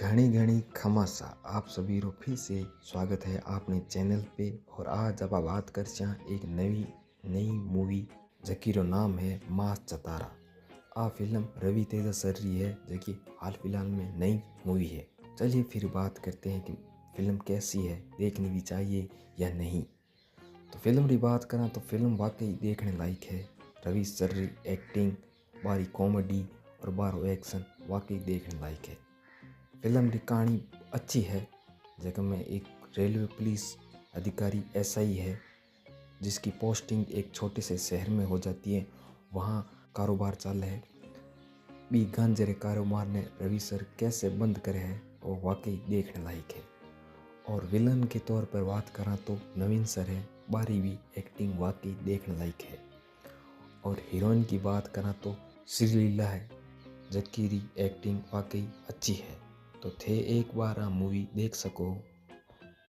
घनी घनी खमासा आप सभी रो फिर से स्वागत है आपने चैनल पे। और आज आप बात कर एक नई मूवी जकी रो नाम है मास चतारा। आ फिल्म रवि तेजा सर रही है जबकि हाल फिलहाल में नई मूवी है। चलिए फिर बात करते हैं कि फिल्म कैसी है, देखनी भी चाहिए या नहीं। तो फिल्म की बात करा तो फिल्म वाकई देखने लायक है। रवि सर री एक्टिंग, बारी कॉमेडी और बारो एक्शन वाकई देखने लायक है। फिल्म की कहानी अच्छी है जिसमें एक रेलवे पुलिस अधिकारी एसआई है जिसकी पोस्टिंग एक छोटे से शहर में हो जाती है। वहाँ कारोबार चल है बी गांजरे कारोबार ने रवि सर कैसे बंद करे है वो वाकई देखने लायक है। और विलन के तौर पर बात करा तो नवीन सर है, बारी भी एक्टिंग वाकई देखने लायक है। और हीरोइन की बात करा तो श्रीलीला है जबकि एक्टिंग वाकई अच्छी है। तो थे एक बार आ मूवी देख सको।